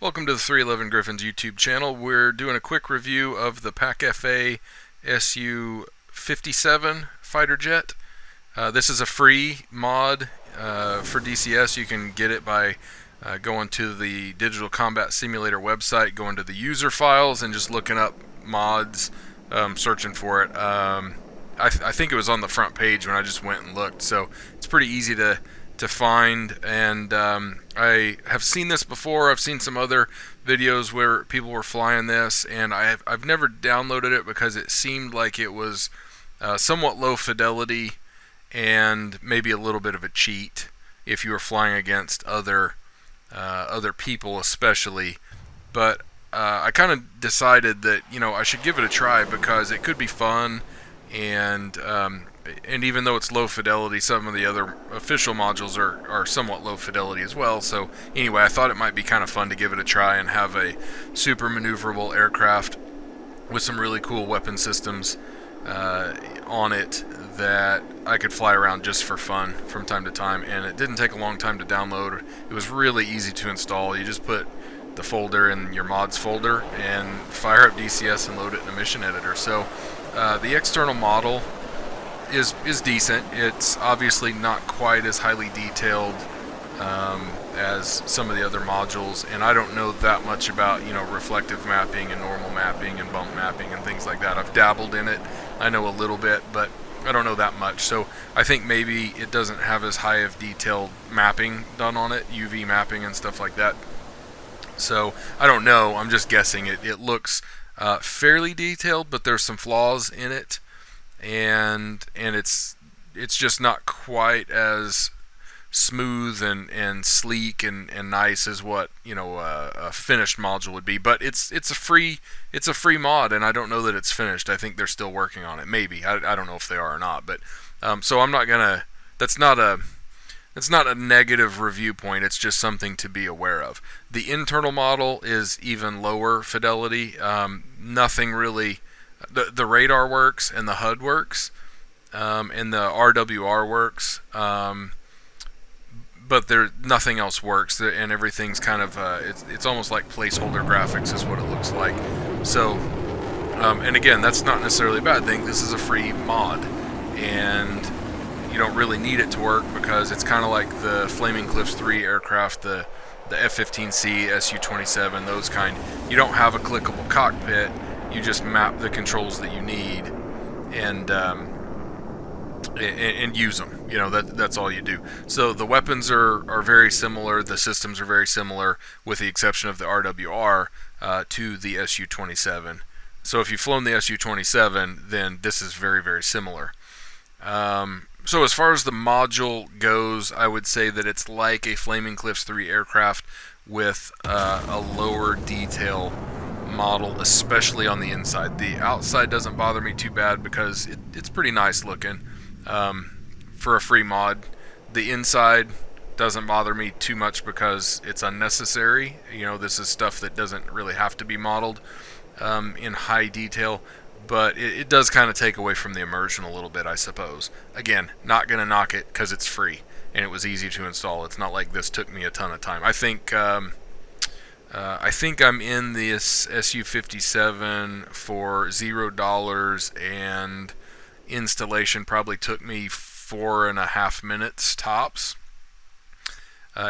Welcome to the 311 Griffins YouTube channel. We're doing a quick review of the PAK FA Su-57 fighter jet. This is a free mod for DCS. You can get it by going to the Digital Combat Simulator website, going to the user files, and just looking up mods, searching for it. I think it was on the front page when I just went and looked, so it's pretty easy to find, and I have seen this before. I've seen some other videos where people were flying this, and I've never downloaded it because it seemed like it was somewhat low fidelity and maybe a little bit of a cheat if you were flying against other people especially. But I kind of decided that I should give it a try because it could be fun, and even though it's low fidelity, some of the other official modules are somewhat low fidelity as well. So anyway, I thought it might be kind of fun to give it a try and have a super maneuverable aircraft with some really cool weapon systems on it that I could fly around just for fun from time to time. And it didn't take a long time to download. It was really easy to install. You just put the folder in your mods folder and fire up DCS and load it in a mission editor. So the external model is decent. It's obviously not quite as highly detailed as some of the other modules, and I don't know that much about reflective mapping and normal mapping and bump mapping and things like that. I've dabbled in it. I know a little bit, but I don't know that much. So I think maybe it doesn't have as high of detailed mapping done on it, UV mapping and stuff like that. So I don't know. I'm just guessing. It looks fairly detailed, but there's some flaws in it. And it's just not quite as smooth and sleek and nice as what a finished module would be. But it's a free mod, and I don't know that it's finished. I think they're still working on it. Maybe I don't know if they are or not. But so I'm not gonna. That's not a negative review point. It's just something to be aware of. The internal model is even lower fidelity. Nothing really. The radar works and the HUD works, and the RWR works, but nothing else works, and everything's kind of it's almost like placeholder graphics is what it looks like. So, and again, that's not necessarily a bad thing. This is a free mod, and you don't really need it to work because it's kind of like the Flaming Cliffs 3 aircraft, the F-15C, Su-27, those kind. You don't have a clickable cockpit. You just map the controls that you need and use them. That's all you do. So the weapons are very similar. The systems are very similar, with the exception of the RWR to the Su-27. So if you've flown the Su-27, then this is very, very similar. So as far as the module goes, I would say that it's like a Flaming Cliffs 3 aircraft with a lower detail model, especially on the inside. The outside doesn't bother me too bad because it's pretty nice looking for a free mod. The inside doesn't bother me too much because it's unnecessary. This is stuff that doesn't really have to be modeled in high detail, but it does kind of take away from the immersion a little bit, I suppose. Again, not gonna knock it because it's free and it was easy to install. It's not like this took me a ton of time. I think I'm in this Su-57 for $0, and installation probably took me 4.5 minutes tops,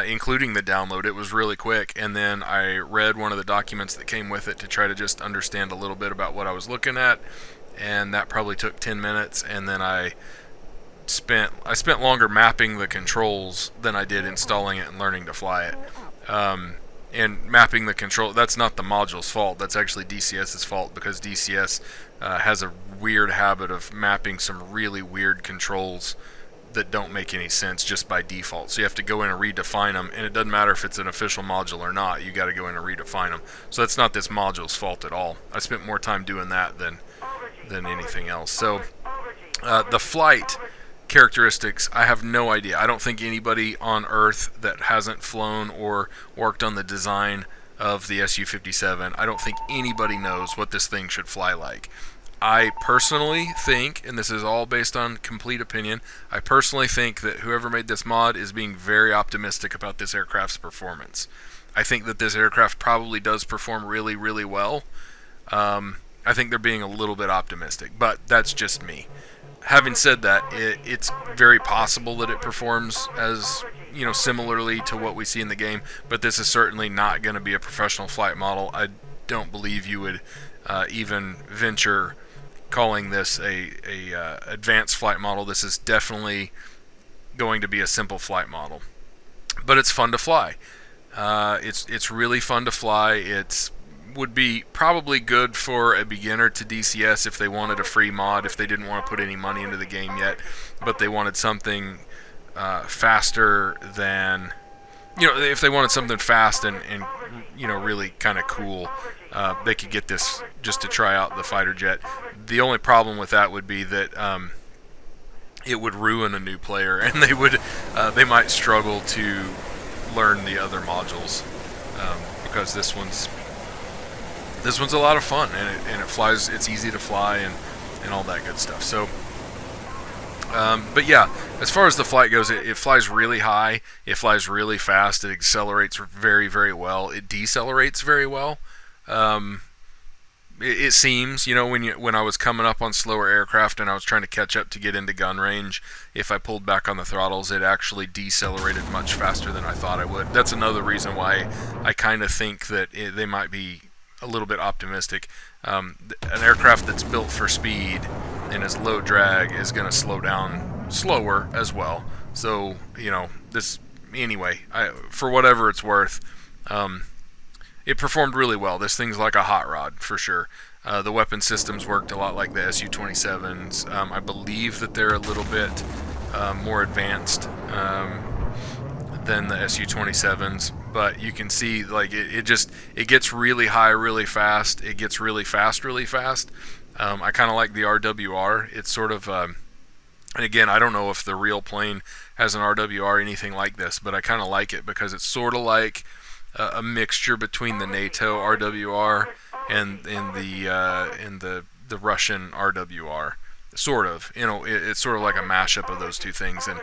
including the download. It was really quick, and then I read one of the documents that came with it to try to just understand a little bit about what I was looking at, and that probably took 10 minutes, and then I spent longer mapping the controls than I did installing it and learning to fly it. And mapping the control, that's not the module's fault. That's actually DCS's fault, because DCS has a weird habit of mapping some really weird controls that don't make any sense just by default. So you have to go in and redefine them, and it doesn't matter if it's an official module or not. You got to go in and redefine them. So that's not this module's fault at all. I spent more time doing that than anything else. So the flight characteristics, I have no idea. I don't think anybody on Earth that hasn't flown or worked on the design of the Su-57, I don't think anybody knows what this thing should fly like. I personally think, and this is all based on complete opinion, I personally think that whoever made this mod is being very optimistic about this aircraft's performance. I think that this aircraft probably does perform really, really well. I think they're being a little bit optimistic, but that's just me. Having said that, it's very possible that it performs as, you know, similarly to what we see in the game, but this is certainly not going to be a professional flight model. I don't believe you would even venture calling this a advanced flight model. This is definitely going to be a simple flight model, but it's fun to fly. It's really fun to fly. It's would be probably good for a beginner to DCS if they wanted a free mod, if they didn't want to put any money into the game yet, but they wanted something faster than, you know, if they wanted something fast and you know, really kind of cool, they could get this just to try out the fighter jet. The only problem with that would be that it would ruin a new player, and they might struggle to learn the other modules, because this one's a lot of fun, and it flies. It's easy to fly and all that good stuff. So, but yeah, as far as the flight goes, it flies really high. It flies really fast. It accelerates very, very well. It decelerates very well. It seems, you know, when I was coming up on slower aircraft and I was trying to catch up to get into gun range, if I pulled back on the throttles, it actually decelerated much faster than I thought I would. That's another reason why I kind of think that they might be a little bit optimistic. An aircraft that's built for speed and is low drag is going to slow down slower as well. So, you know, this anyway, for whatever it's worth, it performed really well. This thing's like a hot rod for sure. The weapon systems worked a lot like the Su-27s. I believe that they're a little bit more advanced than the Su-27s, but you can see, like, it gets really high really fast. It gets really fast really fast. I kind of like the RWR. It's sort of and again, I don't know if the real plane has an RWR or anything like this, but I kind of like it because it's sort of like a mixture between the NATO RWR and the Russian RWR, sort of. You know, it's sort of like a mashup of those two things. And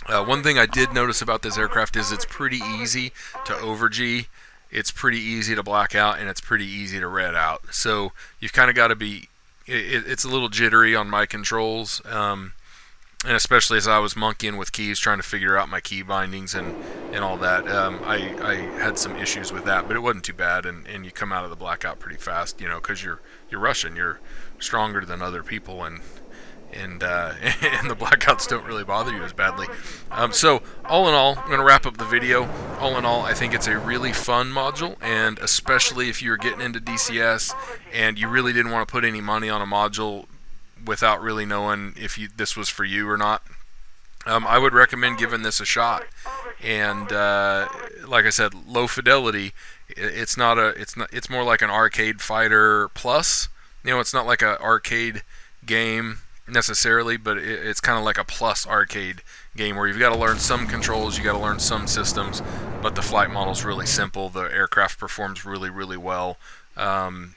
one thing I did notice about this aircraft is it's pretty easy to over-G, it's pretty easy to black out, and it's pretty easy to red out. So you've kind of got to be, it's a little jittery on my controls, and especially as I was monkeying with keys, trying to figure out my key bindings and all that, I had some issues with that, but it wasn't too bad, and you come out of the blackout pretty fast, you know, because you're Russian, you're stronger than other people, and the blackouts don't really bother you as badly. So all in all, I'm going to wrap up the video. All in all, I think it's a really fun module, and especially if you're getting into DCS and you really didn't want to put any money on a module without really knowing if this was for you or not, I would recommend giving this a shot. And like I said, low fidelity. It's more like an arcade fighter plus. You know, it's not like an arcade game necessarily, but it's kind of like a plus arcade game where you've got to learn some controls, you got to learn some systems, but the flight model's really simple. The aircraft performs really, really well. And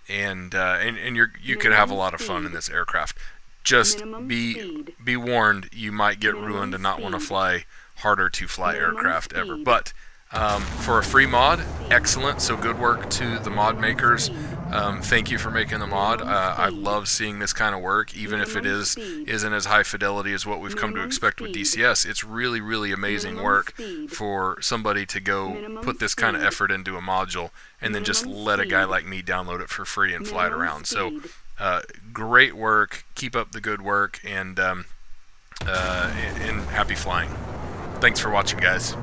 you could have a lot of fun in this aircraft. Just be warned, you might get ruined and not want to fly harder to fly aircraft ever. But for a free mod, excellent. So good work to the mod makers. Thank you for making the mod. I love seeing this kind of work, even if it isn't as high fidelity as what we've come to expect with DCS. It's really, really amazing work for somebody to go put this kind of effort into a module and then just let a guy like me download it for free and fly it around. So great work. Keep up the good work, and happy flying. Thanks for watching, guys.